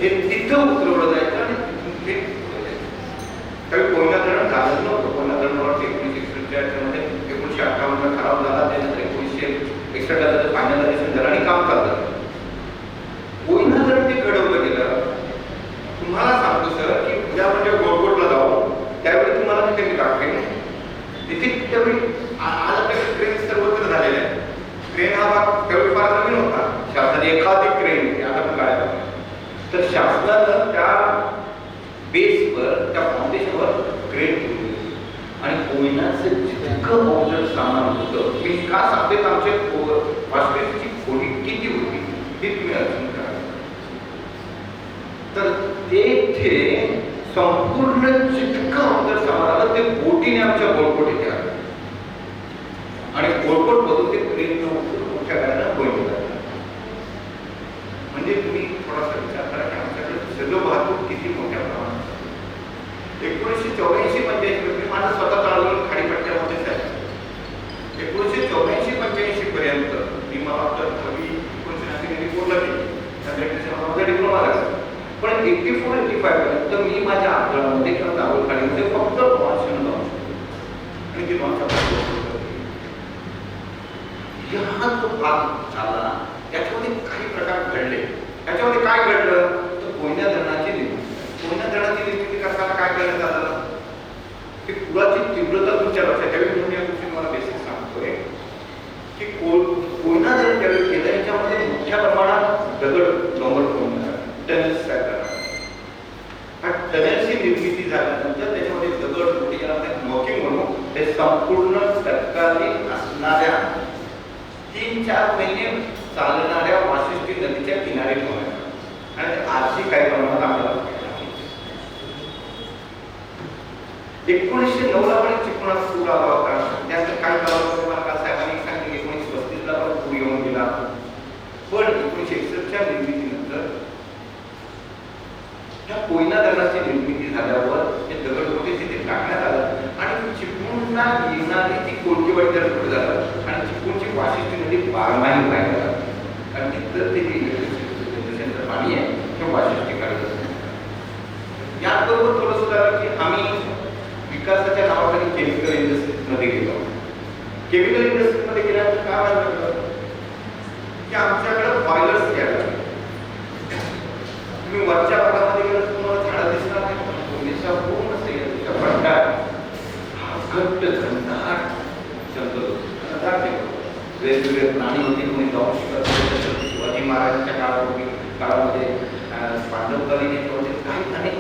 हे तिथं उतरवलं जायचं आणि तिथून ते काही कोयना धरण झालं नव्हतं. कोयना धरणावरती 1961 मध्ये 1958 खराब झाला. त्यानंतर 1961 फायनलायझेशन झालं आणि काम चाललं. कोयना धरण ते घडवलं गेलं. तुम्हाला सांगतो सर की उद्या म्हणजे गोडकोटला जाऊ त्यावेळी तुम्हाला तिथे मी दाखवेन. तिथे त्यावेळी आज आपल्याकडे ट्रेन सर्वत्र झालेले आहे. ट्रेन हा भाग त्यावेळी फार नवीन होता. शासनाने एखादी ट्रेन आता पण काढायला तर शासनानं त्या बेसवर त्या फाउंडेशनवर क्रेन ठेवली आणि कोयनाचं जितकं अवजड सामान होतं. मी का सांगते आमच्या वास्तविकची खोली किती होती हे तुम्ही अर्थ करा. तर तेथे संपूर्ण जितकं अवजड सामान आलं ते बोटीने आमच्या गोडकोट इथे आलं आणि गोडकोट मधून ते क्रेन मोठ्या गाड्यांना कोयना. म्हणजे तुम्ही थोडासा विचार करा की आमच्याकडे सगळं वाहतूक किती मोठ्या प्रमाणात. 1984-85 माझं स्वतः चालवलं खाडीपट्ट्यामध्येच आहे. 1984-85 पर्यंत मी मला कवी 1980 रिपोर्टला माझा डिप्लोमा झाला. पण 84-85 पर्यंत मी माझ्या आंतरामध्ये किंवा दावलखाडीमध्ये फक्त वाचन आणि ती हा जो भाग झाला त्याच्यामध्ये काही प्रकार घडले. त्याच्यामध्ये काय घडलं तर कोयना धरणाची निर्मिती. कोयना धरणाची निर्मिती करताना काय करण्यात आलं की पुराची तीव्रता तुमच्या लक्षात यावी म्हणून या गोष्टी मला बेसिक सांगतोय की कोयना धरण त्यावेळी केलं. याच्यामध्ये मोठ्या प्रमाणात दगड डोंगर कोयना टनेल्स तयार करा. टनेल्सची निर्मिती झाल्यानंतर त्याच्यामध्ये दगड मोठी मॉकिंग म्हणून ते संपूर्ण तत्कालीन असणाऱ्या 3-4 महिने चालणाऱ्या वाशिष्ठी नदीच्या किनारी ठेवण्यात आणि आजची काही प्रमाणात आपल्याला 1909 ला पण चिपळूणात पूर आला होता. त्यानंतर काय झालं तुम्हाला साहेबांनी सांगितलं 1935 ला पण पूर येऊन गेला. पण 1961 च्या निर्मितीनंतर त्या कोयना धरणाची निर्मिती झाल्यावर ते दगड होते तिथे टाकण्यात आलं आणि चिपळूणला येणारी ती कोळकेवाडी धरण पुढे झालं आणि चिपळूणची वाशिष्ठी नदी बारमाही व्हायला लागली आणि तिथं ते जनरेशनचं पाणी आहे ते वाशिष्ठी काढलं. याचबरोबर थोडंसं झालं की आम्ही विकासाच्या नावाखाली केमिकल इंडस्ट्रीमध्ये गेलो. केमिकल इंडस्ट्रीमध्ये गेल्यानंतर काय झालं की आमच्याकडे बॉयलर्स घ्यायला तुम्ही वरच्या भागामध्ये गेलं तुम्हाला झाडं दिसणार नाही. कोयनेचा पूर्ण सह्याद्रीचा पट्टा घट्ट घनदाट जंगल वेगवेगळे प्राणी होते. कोणी जाऊ शकत. शिवाजी महाराजांच्या काळामध्ये पांडवकालीन याच्यामध्ये काही प्राणी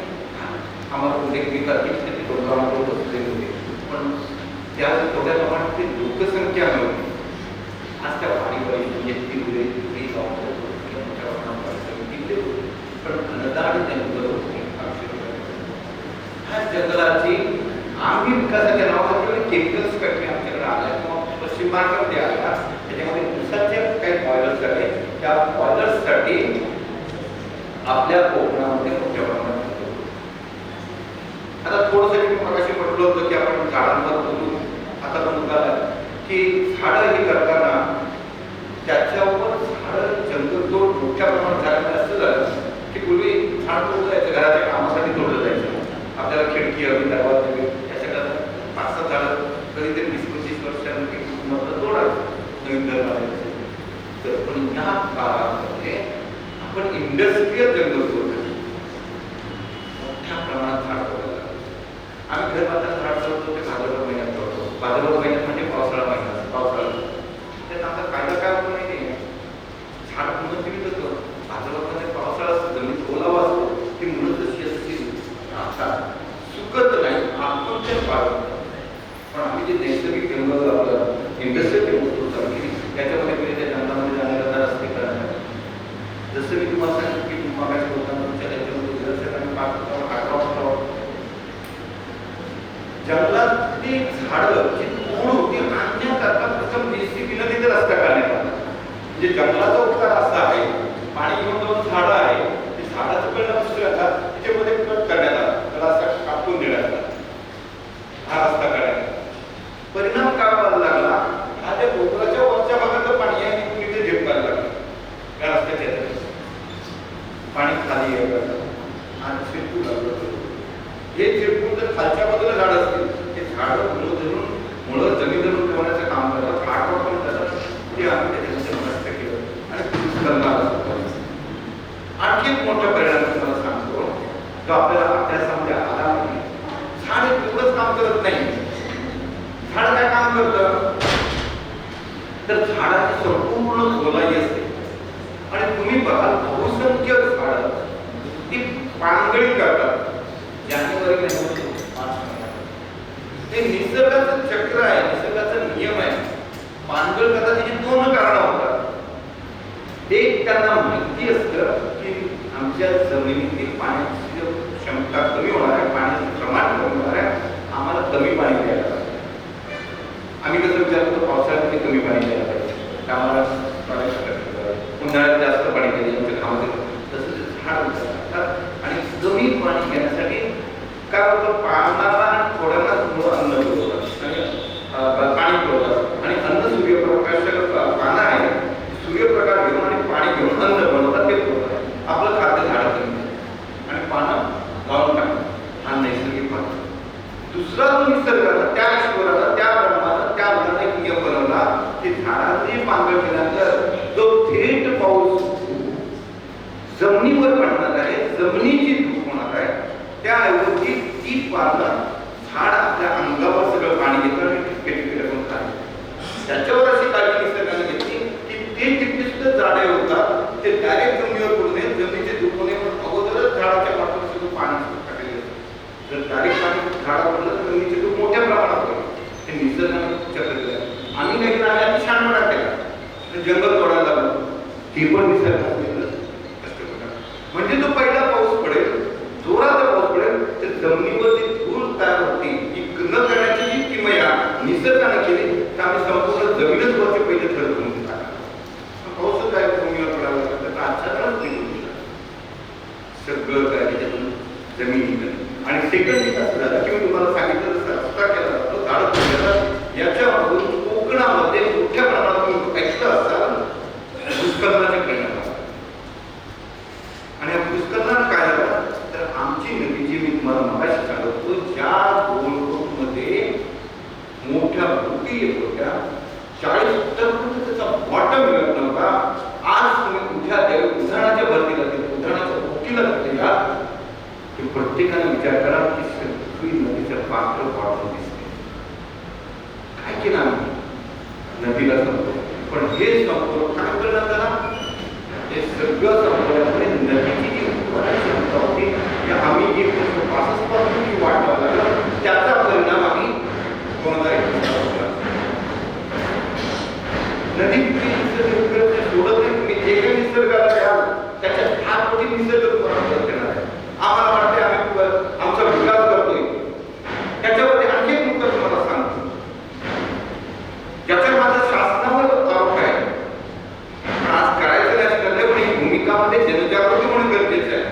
आम्हाला उल्लेख देतात की ते डोंगरावर बसलेले होते. पण त्या थोड्या प्रमाणात ते लोकसंख्या नव्हती. आज त्या वाडीवाडी पण घनदाट जंगल होते. ह्या जंगलाची आम्ही विकासाच्या नावाखाली केमिकल्स फॅक्टरी आमच्याकडे आल्या किंवा पश्चिम महाराष्ट्रामध्ये आल्या. त्याच्यामध्ये उसाचे काही बॉयलर्स आले. त्या बॉयलर्ससाठी आपल्या कोकणामध्ये मोठ्या प्रमाणात आता थोडंसं मी मगाशी म्हटलं होतं की आपण झाडांवर बोलू. आता म्हणून की झाडं हे करताना त्याच्यावर झाडं जंगलतोड मोठ्या प्रमाणात झाल्यामुळे असं झालं की पूर्वी झाड तोडलं जायचं घराच्या कामासाठी तोडलं जायचं. आपल्याला खिडकी हवी दरवाजे या सगळ्या 5-6 झाडं कधीतरी 20-25 वर्षांमध्ये तोडायचं नवीन घर बांधायचं. तर पण या काळामध्ये आपण इंडस्ट्रियल जंगल तोडलं मोठ्या प्रमाणात झाड तोडलं. आम्ही घर बांधताना झाड तोडतो ते भाद्रपद महिन्यात तोडतो. भाद्रपद महिन्यात म्हणजे पावसाळा महिना. पावसाळा त्यात आता कायदा काय होतं माहिती आहे झाड पुन्हा जीवित होतं. भाद्रपदमध्ये पावसाळा जमीन ओलावा असतो. ती मुलं जशी असतील सुकत नाही आपण ते पाळतो. पण आम्ही जे नैसर्गिक जंगल आपलं इंडस्ट्रियल जंगल चालू केली त्याच्यामध्ये पहिले त्या जंगलामध्ये जाण्याकरता रस्ते करण्यात. जसं मी तुम्हाला सांगितलं की मागाशी बोलताना तुमच्या त्याच्यामध्ये जंगलातली झाडं जी तोड होती आणण्याकरता प्रथम JCBनं तिथे रस्ता काढण्यात आला. म्हणजे जंगलाचा उपकार असा आहे पाणी घेऊन जाऊन झाडं आहे ते झाडाचं परिणाम दुसऱ्याला त्याच्यामध्ये कट करण्यात आला. त्याला असं कापून देण्यात आला. हा रस्ता काढण्यात आला. परिणाम काय व्हायला लागला हा त्या डोंगराच्या वरच्या भागातलं पाणी आहे तिथे झेपायला लागलं. त्या रस्त्याच्या पाणी खाली यायला आणि चिरकू लागलं. हे चिरकून जर खालच्या बाजूला झाड असतील ते झाड मुळं जमीन धरून ठेवण्याचं काम करतात. झाड वापरून जातात ते आम्ही त्याच्यामध्ये नष्ट केलं आणि भूस्खलनाला आणखी एक मोठा परिणाम तुम्हाला सांगतो जो आपल्याला अभ्यासामध्ये आला नाही. झाड एवढंच काम करत नाही. झाड काय काम करतं तर झाडाची संपूर्ण गोलाई असते आणि तुम्ही बघाल बहुसंख्य झाड ती पानगळी करतात. जानेवारी हे निसर्गाचं चक्र आहे, निसर्गाचा नियम आहे. पानगळ करता त्याची दोन कारणं होतात. एक त्यांना माहिती असतं की आमच्या जमिनीतील पाण्याची क्षमता कमी होणार आहे, पाण्याचं प्रमाण कमी होणार आहे, आम्हाला कमी पाणी द्यायला पाहिजे. आम्ही कसं विचार करतो पावसाळ्यामध्ये कमी पाणी द्यायला पाहिजे, आम्हाला उन्हाळ्यात जास्त पाणी द्यायला आमच्या कामाचं. तसं ते झाड विचारतात आणि कमी पाणी घेण्यासाठी काय होतं पानाला आणि थोड्यांना अन्न पुरवतात, पाणी पुरवतात आणि अन्न सूर्यप्रकाश पानं आहे सूर्यप्रकाश घेऊन आणि पाणी घेऊन अन्न बनवतात ते पुरवतात. आपलं खाद्य झाड कमी आणि पानं गाळून टाकतात. हा नैसर्गिक मार्ग. दुसरा जो निसर्गाचा त्या ईश्वराचा त्या ब्रह्माचा त्या मुलांना एक नियम बनवला की झाडाचे पानगळ केल्यानंतर जो थेट पाऊस जमिनीवर पडणार आहे, जमिनीची धूप होणार आहे, त्याऐवजी ती पानं झाड आपल्या अंगावर सगळं पाणी घेतं आणि टिपके करून खाते. त्याच्यावर अशी काळजी निसर्गाने घेतली की ते टिपके सुद्धा जाडे होतात, ते डायरेक्ट जमिनीवर पडू नये, जमिनीचे धूप होणे म्हणून अगोदरच झाडाच्या पाठीवर सगळं पाणी टाकलेलं असतं. जर डायरेक्ट पाणी झाडावर पडलं तर जमिनीचे धूप मोठ्या प्रमाणात होईल. हे निसर्गाने चक्र केलं. आम्ही नाही केलं, आम्ही अति शहाणपणा केला, जंगल तोडायला लागलो. हे पण निसर्गाने म्हणजे तो पहिला पाऊस पडेल, जोराचा पाऊस पडेल तर जमिनीवरती धूळ तयार होते. ही न करण्याची जी किमया निसर्गाने केली तर आम्ही संपूर्ण जमीनच वरचे पहिले थर करून टाकला. पाऊस काय जमिनीवर पडायला लागला तर अचानक सगळं काय त्याच्यातून जमिनीत आणि सेकंड असं झालं की मी तुम्हाला सांगितलं जसं रस्ता केला जातो झाड केला याच्यामधून कोकणामध्ये मोठ्या प्रमाणात ऐकलं असाल भूस्खलनाचे परिणाम. आणि भूस्खलन काय झालं तर आमची नदी जी मी तुम्हाला मगाशी सांगतो ज्या गोलकोटमध्ये मोठ्या भूती येत होत्या 40-70 फूट त्याचा बॉटम मिळत नव्हता. आज तुम्ही उद्या उदाहरणाच्या भरतीला उदाहरणाच्या भूतीला घातलेला की प्रत्येकाने विचार करा की सगळी नदीचं पात्र वाढून दिसते. काय केलं आम्ही नदीला संपतो पण हे संपलं काय परिणाम झाला. हे सगळं संपल्यामुळे नदीची जी क्षमता होती की आम्ही 165 पासून वाढवायला लागला. त्याचा परिणाम आम्ही 2021 नदी सोडत नाही. तुम्ही जे काही निसर्गाला द्याल त्याच्यात 8 कोटी निसर्ग तुम्हाला मदत करणार आहे. आम्हाला वाटते आम्ही आमचा विकास करतोय त्याच्यावरती आणखी एक मुद्दा तुम्हाला सांगतो ज्याचा माझा शासनावर आरोप आहे. आज करायचं नाही पण ही भूमिकामध्ये जनजागृती होणं गरजेचं आहे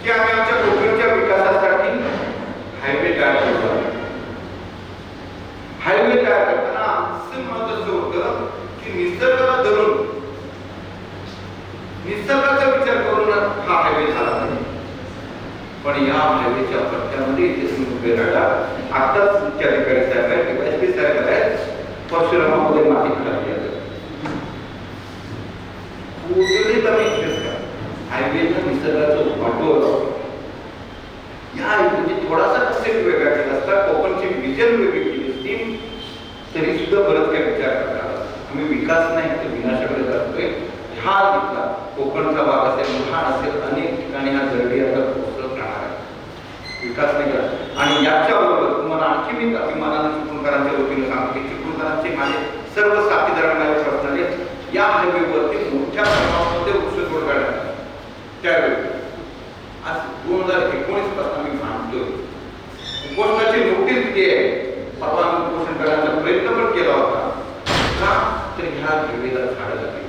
की आम्ही आमच्या कोकणच्या विकासासाठी हायवे तयार करतो. हायवे तयार करताना असं महत्वाचं होतं की निसर्गाला धरून निसर्गाचा विचार करून हा हायवे झाला नाही. पण या हायवेच्या पट्ट्यामध्ये इथे उभे राहिला आताच उच्च अधिकारी साहेब आहेत DYSP साहेब आहेत परशुरामामध्ये माती खाली आहे. हायवेचा निसर्गाचं वाटोळ या थोडासा कन्सेप्ट वेगळा केला असता कोकणची विजन वेगळी केली असती तरी सुद्धा बरंच काही विचार करणार. आम्ही विकास नाही तर विनाशाकडे जातोय. हा जिथला कोकणचा भाग असेल महाड असेल अनेक ठिकाणी हा दरडी आता पोहोचत राहणार आहे. विकास नाही करत. आणि याच्याबरोबर तुम्हाला आणखी मी अभिमानाने चिपळूणकरांच्या वतीने सांगतो की चिपळूणकरांचे माझे सर्व साथीदारांना प्रश्न या हायवेवरती मोठ्या प्रमाणामध्ये वृक्षतोड करण्यात त्यावेळी आज 2019 पासून आम्ही मानतोय. उपोषणाची नोटीस दिली आहे. परवा आम्ही उपोषण करण्याचा प्रयत्न पण केला होता का तर ह्या हायवेला झाडं लागली.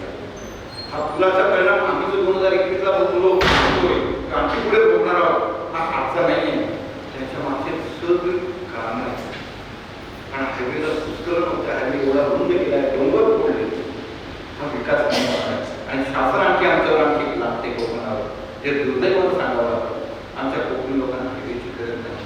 हा पुलाचा परिणाम आम्ही जो 2021 ला बोललो आमची पुढे भोगणार आहोत हा आजचा नाही आहे. त्याच्या मागचे सगळी कारण आहे. कारण हायवेला पुष्कळ नव्हत्या हायवे एवढा रुंद केला आहे डोंगर फोडले हा विकास नाही आणि शासन जे दुर्दैवानं सांगावं लागतं आमच्या कोकणी लोकांना हायवेची गरज नाही.